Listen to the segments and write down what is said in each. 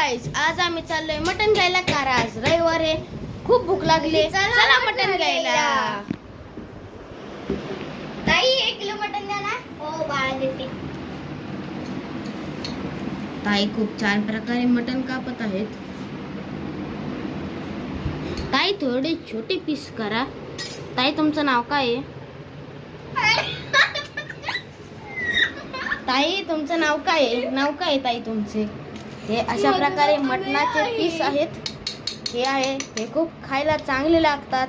गाईस, आज आम्ही चाललोय मटण घ्यायला. कार आज रविवार आहे, खूप भूक लागली. चला मटण घ्यायला. ताई 1 किलो मटण द्या ना. हो बाळा देते. ताई खूप छान प्रकारे मटण कापत आहेत. ताई थोडे छोटे पीस करा. ताई तुमचं नाव काय आहे? ताई तुमचं नाव काय आहे? नाव काय आहे ताई तुमचे? हे अशा प्रकारे मटणाचे पीस आहेत. हे आहे, हे खूप खायला चांगले लागतात.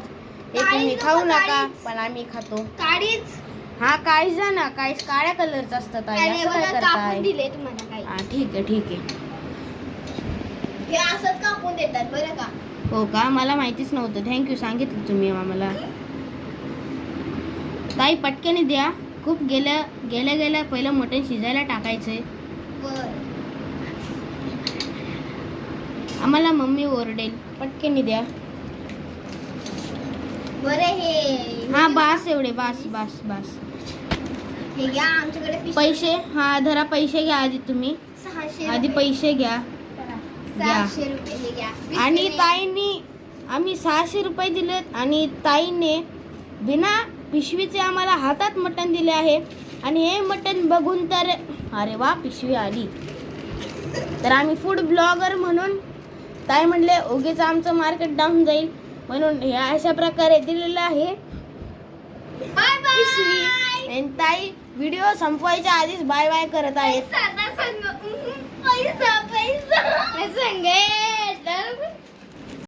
हे तुम्ही खाऊ नका, पण आम्ही खातो. काळीच हा काळीच ना, काळीच काळ्या कलरचं असतं ताई. असं काय कापून करताय? दिले तुम्हाला काही. हा ठीक आहे ठीक आहे. हे असंच कापून देतात बरं का. हो का? मला माहितीच नव्हतं. थँक्यू, सांगितलं तुम्ही आम्हाला. ताई पटकन द्या. खूप गेल्या पहिलं मटण शिजायला टाकायचंय. आम्हाला मम्मी ओरडेल. पटकन द्या. बरं हे हा बास एवढे, बास बास बास. हे घ्या आमच्याकडे पैसे. हा धरा, पैसे घ्या आधी तुम्ही. 600 आधी पैसे घ्या. 700 रुपये हे घ्या. आणि ताईंनी आम्ही 600 रुपये दिलेत आणि ताईने बिना पिशवीचे आम्हाला हातात मटण दिले आहे. आणि हे मटण बघून तर अरे वा, पिशवी आली. तर आम्ही फूड ब्लॉगर म्हणून ताई म्हणले उगीच आमचं मार्केट डाऊन जाईल म्हणून हे अशा प्रकारे दिलेलं आहे बाय बाय. पिशवी. आणि ताई व्हिडिओ संपवायच्या आधीच बाय बाय करत आहेत. पैसा पैसा पैसा संगे